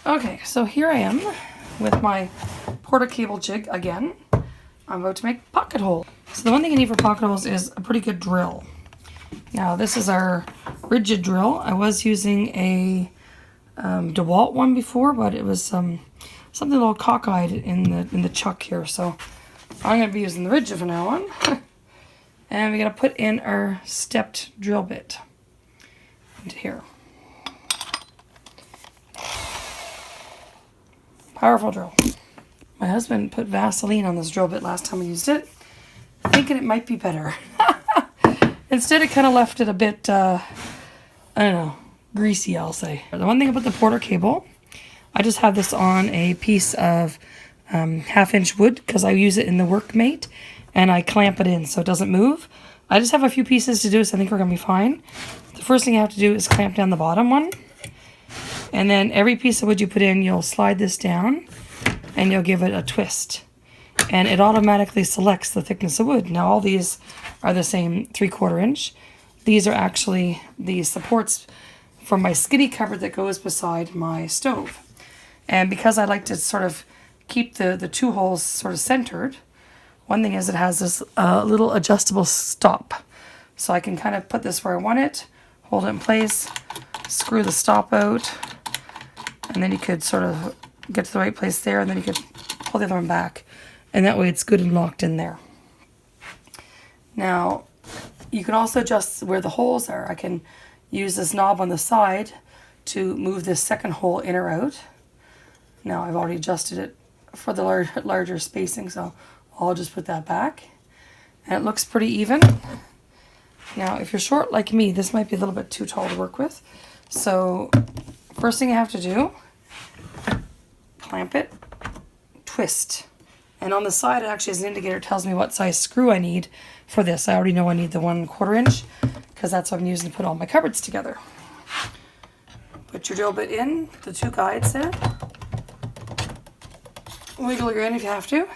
Okay, so here I am with my porta cable jig again. I'm about to make pocket hole. So the one thing you need for pocket holes is a pretty good drill. Now this is our rigid drill. I was using a DeWalt one before, but it was something a little cockeyed in the chuck here. So I'm going to be using the rigid from now on. And we got to put in our stepped drill bit into here. Powerful drill. My husband put Vaseline on this drill bit last time we used it, thinking it might be better. Instead, it kind of left it a bit, I don't know, greasy, I'll say. The one thing about the porter cable, I just have this on a piece of 1/2-inch wood because I use it in the workmate, and I clamp it in so it doesn't move. I just have a few pieces to do, so I think we're going to be fine. The first thing you have to do is clamp down the bottom one. And then every piece of wood you put in, you'll slide this down and you'll give it a twist. And it automatically selects the thickness of wood. Now all these are the same 3/4 inch. These are actually the supports for my skiddy cupboard that goes beside my stove. And because I like to sort of keep the two holes sort of centered, one thing is it has this little adjustable stop. So I can kind of put this where I want it, hold it in place, screw the stop out, and then you could sort of get to the right place there, and then you could pull the other one back, and that way it's good and locked in there. Now, you can also adjust where the holes are. I can use this knob on the side to move this second hole in or out. Now, I've already adjusted it for the larger spacing, so I'll just put that back. And it looks pretty even. Now, if you're short like me, this might be a little bit too tall to work with. So, first thing you have to do, clamp it, twist. And on the side, it actually has an indicator that tells me what size screw I need for this. I already know I need the 1/4 inch because that's what I'm using to put all my cupboards together. Put your drill bit in, the two guides there. Wiggle your in if you have to.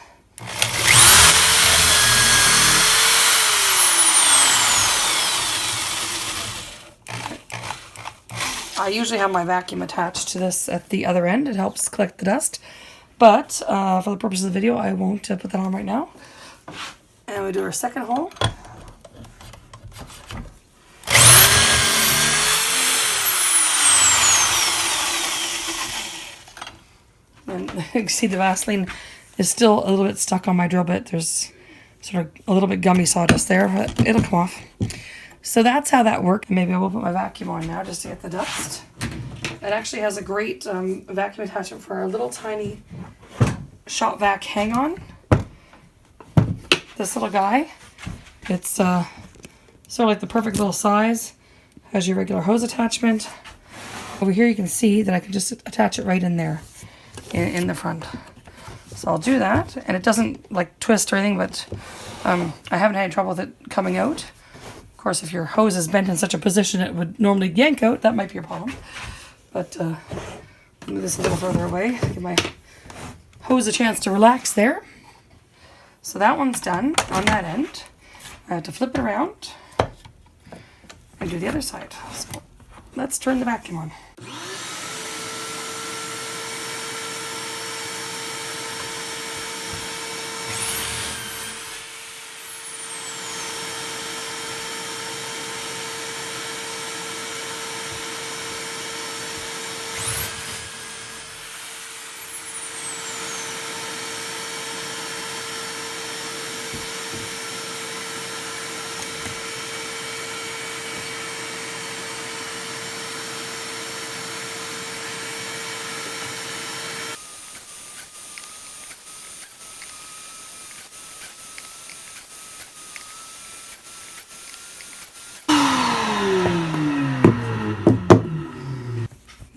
I usually have my vacuum attached to this at the other end. It helps collect the dust. But for the purpose of the video, I won't put that on right now. And we do our second hole. And you can see the Vaseline is still a little bit stuck on my drill bit. There's sort of a little bit gummy sawdust there, but it'll come off. So that's how that worked. Maybe I will put my vacuum on now just to get the dust. It actually has a great vacuum attachment for our little tiny shop vac hang-on. This little guy, it's sort of like the perfect little size. Has your regular hose attachment. Over here you can see that I can just attach it right in there in the front. So I'll do that, and it doesn't like twist or anything, but I haven't had any trouble with it coming out. Of course, if your hose is bent in such a position it would normally yank out, that might be a problem. But move this a little further away, give my hose a chance to relax there. So that one's done on that end. I have to flip it around and do the other side. So let's turn the vacuum on.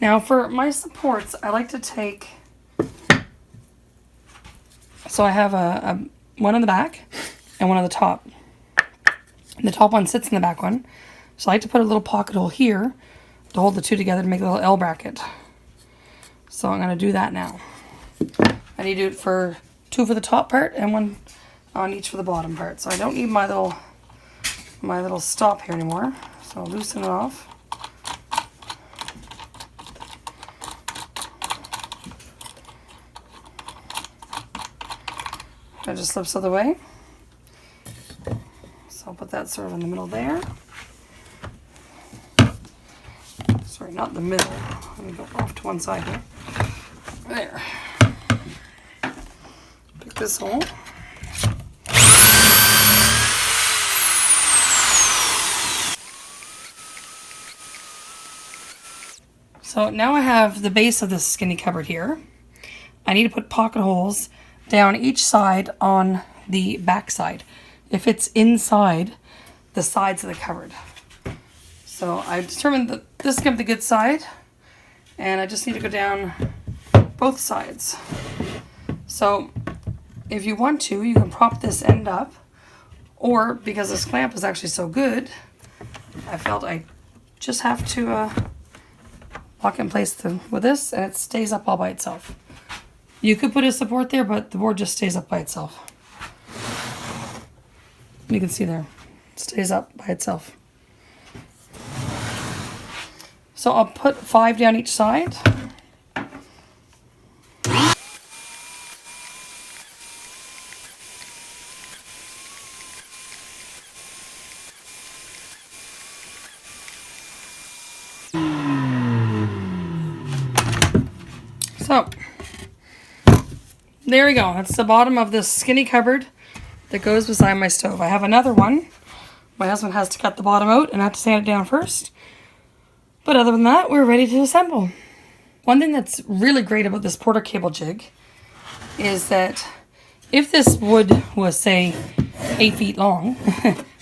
Now for my supports, I like to take, so I have a one on the back and one on the top. The top one sits in the back one. So I like to put a little pocket hole here to hold the two together to make a little L bracket. So I'm going to do that now. I need to do it for two for the top part and one on each for the bottom part. So I don't need my little stop here anymore. So I'll loosen it off. It just slips out of the way. So I'll put that sort of in the middle there. Sorry, not the middle. Let me go off to one side here. There. Pick this hole. So now I have the base of this skinny cupboard here. I need to put pocket holes down each side on the back side. If it's inside the sides of the cupboard. So I determined that this is going to be the good side, and I just need to go down both sides. So if you want to, you can prop this end up, or because this clamp is actually so good, I felt I just have to lock it in place with this, and it stays up all by itself. You could put a support there, but the board just stays up by itself. You can see there, it stays up by itself. So I'll put 5 down each side. So there we go. That's the bottom of this skinny cupboard that goes beside my stove. I have another one. My husband has to cut the bottom out and I have to sand it down first. But other than that, we're ready to assemble. One thing that's really great about this Porter cable jig is that if this wood was, say, 8 feet long,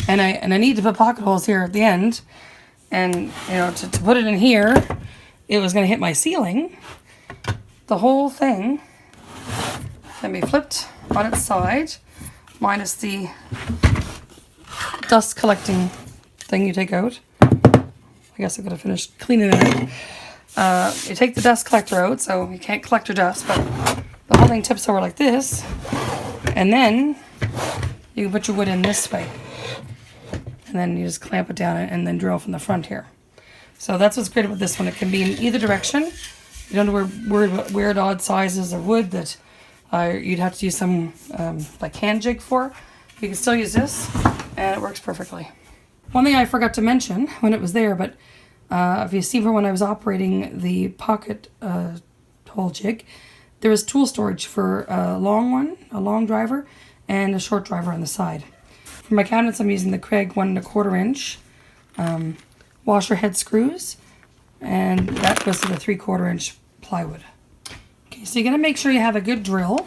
and I need to put pocket holes here at the end, and you know, to put it in here, it was going to hit my ceiling. The whole thing can be flipped on its side, minus the dust collecting thing you take out. I guess I could have finished cleaning it out. You take the dust collector out, so you can't collect your dust, but the whole thing tips over like this, and then you can put your wood in this way. And then you just clamp it down and then drill from the front here. So that's what's great about this one. It can be in either direction. You don't have to worry about weird odd sizes of wood that you'd have to use some like hand jig for. You can still use this, and it works perfectly. One thing I forgot to mention when it was there, but if you see from when I was operating the pocket hole jig, there was tool storage for a long one, a long driver, and a short driver on the side. For my cabinets, I'm using the Kreg 1 1/4 inch washer head screws, and that goes to the 3/4 inch plywood. Okay, so you're going to make sure you have a good drill,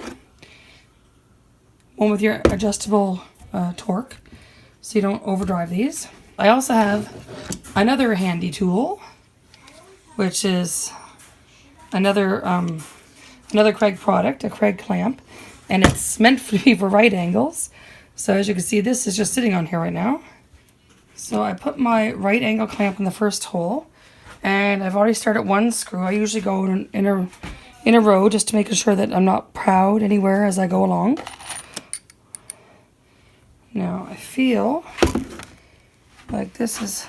one with your adjustable torque, so you don't overdrive these. I also have another handy tool, which is another Kreg product, a Kreg clamp, and it's meant to be for right angles. So as you can see, this is just sitting on here right now. So I put my right angle clamp in the first hole, and I've already started one screw. I usually go in a row just to make sure that I'm not proud anywhere as I go along. Now I feel like this is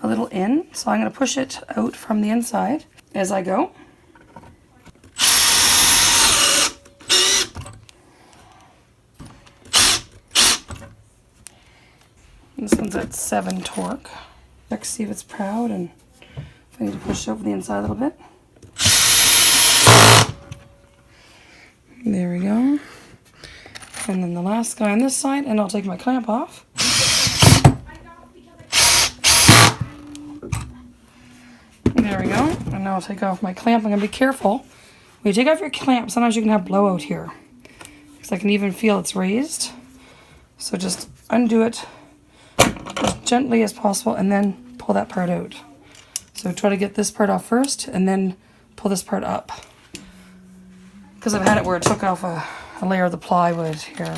a little in, so I'm going to push it out from the inside as I go. This one's at 7 torque. Check to see if it's proud and if I need to push it over the inside a little bit. There we go. And then the last guy on this side, and I'll take my clamp off. There we go. And now I'll take off my clamp. I'm going to be careful. When you take off your clamp, sometimes you can have blowout here, because I can even feel it's raised. So just undo it as gently as possible and then pull that part out. So try to get this part off first and then pull this part up. Because I've had it where it took off a layer of the plywood here.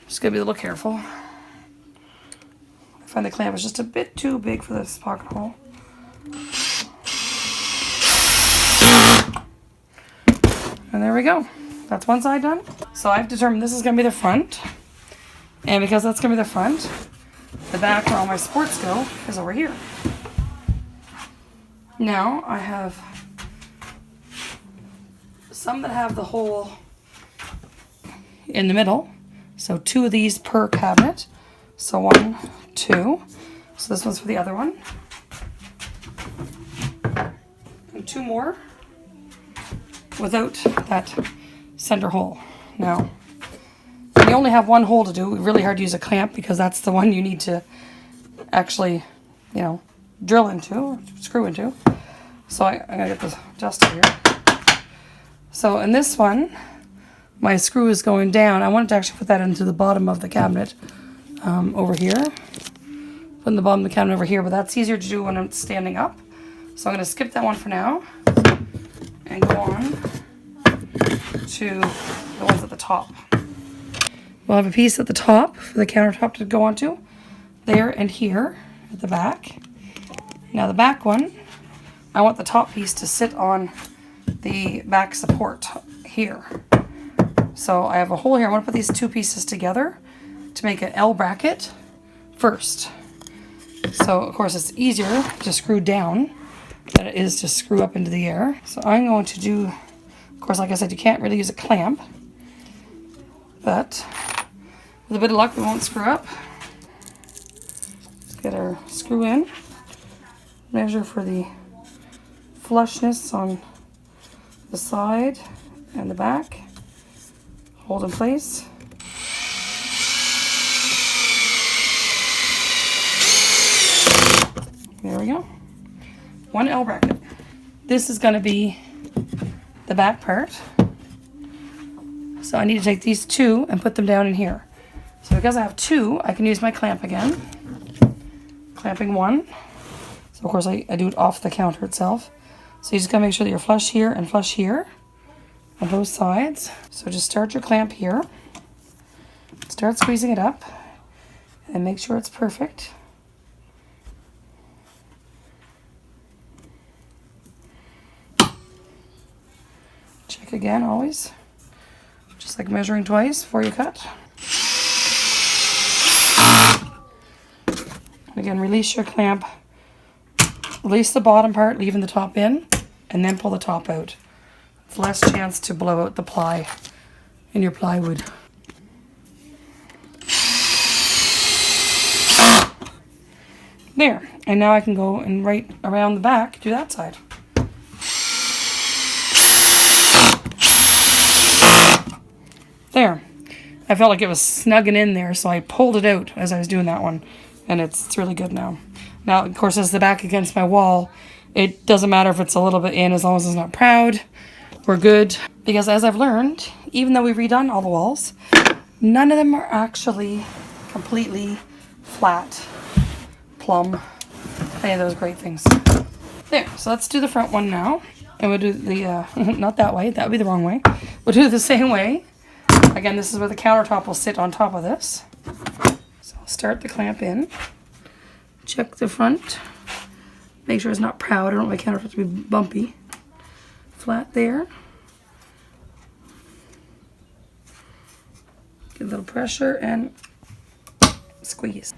Just gotta be a little careful. I find the clamp is just a bit too big for this pocket hole. And there we go. That's one side done. So I've determined this is gonna be the front. And because that's gonna be the front, the back where all my supports go is over here. Now I have some that have the hole in the middle. So 2 of these per cabinet. So 1, 2. So this one's for the other one. And 2 more without that center hole. Now, when you only have 1 hole to do, it's really hard to use a clamp because that's the one you need to actually, you know, drill into or screw into. So I'm gonna get this adjusted here. So in this one, my screw is going down. I wanted to actually put that into the bottom of the cabinet over here. Put in the bottom of the cabinet over here, but that's easier to do when I'm standing up. So I'm gonna skip that one for now and go on to the ones at the top. We'll have a piece at the top for the countertop to go onto, there and here at the back. Now the back one, I want the top piece to sit on the back support here. So I have a hole here. I want to put these 2 pieces together to make an L bracket first. So of course it's easier to screw down than it is to screw up into the air. So I'm going to do, of course, like I said, you can't really use a clamp, but with a bit of luck we won't screw up. Let's get our screw in, measure for the flushness on the side and the back, hold in place. There we go. 1 L bracket. This is going to be the back part. So I need to take these 2 and put them down in here. So because I have 2, I can use my clamp again. Clamping 1. So of course I do it off the counter itself. So you just gotta make sure that you're flush here and flush here on both sides. So just start your clamp here. Start squeezing it up and make sure it's perfect. Check again always. Just like measuring twice before you cut. And again, release your clamp. Release the bottom part, leaving the top in, and then pull the top out. It's less chance to blow out the ply in your plywood. There, and now I can go and right around the back, do that side. There. I felt like it was snugging in there, so I pulled it out as I was doing that one, and it's really good now. Now, of course, as the back against my wall, it doesn't matter if it's a little bit in, as long as it's not proud. We're good. Because as I've learned, even though we've redone all the walls, none of them are actually completely flat, plumb, any of those great things. There, so let's do the front one now. And we'll do the, not that way, that would be the wrong way. We'll do it the same way. Again, this is where the countertop will sit on top of this. So I'll start the clamp in. Check the front. Make sure it's not proud. I don't want my countertop to be bumpy. Flat there. Give a little pressure and squeeze.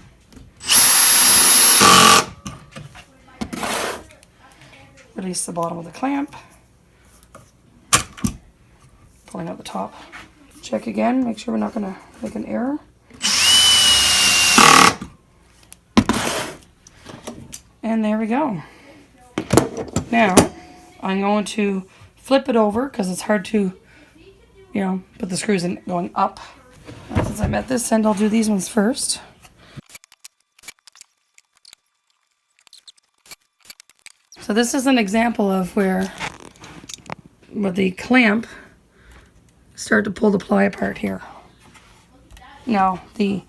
Release the bottom of the clamp. Pulling out the top. Check again. Make sure we're not going to make an error. And there we go. Now, I'm going to flip it over because it's hard to, you know, put the screws in going up. And since I'm at this end, I'll do these ones first. So this is an example of where with the clamp, start to pull the ply apart here. Now, the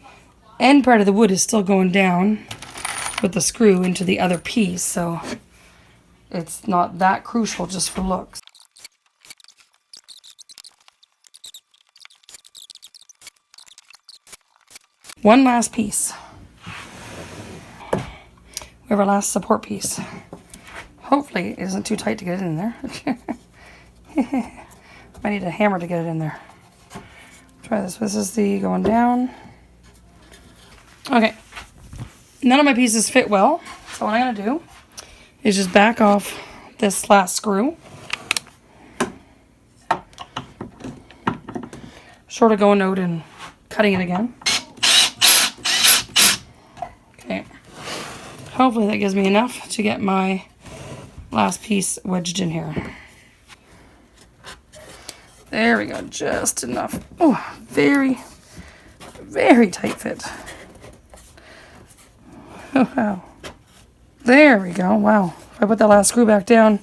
end part of the wood is still going down with the screw into the other piece, so it's not that crucial just for looks. One last piece. We have our last support piece. Hopefully it isn't too tight to get it in there. I need a hammer to get it in there. Try this. This is the going down. Okay. None of my pieces fit well. So what I'm going to do is just back off this last screw. short of going out and cutting it again. Okay. Hopefully that gives me enough to get my last piece wedged in here. There we go, just enough. Oh, very, very tight fit. Oh, wow. There we go, wow. If I put that last screw back down,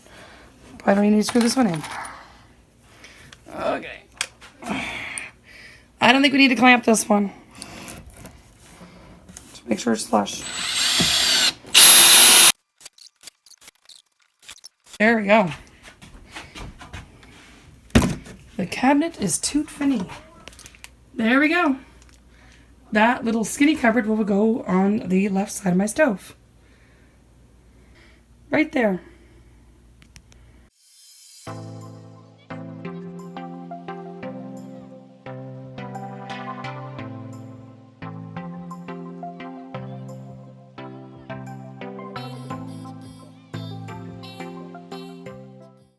I don't even need to screw this one in. Okay. I don't think we need to clamp this one. Just make sure it's flush. There we go. The cabinet is tout fini. There we go. That little skinny cupboard will go on the left side of my stove. Right there.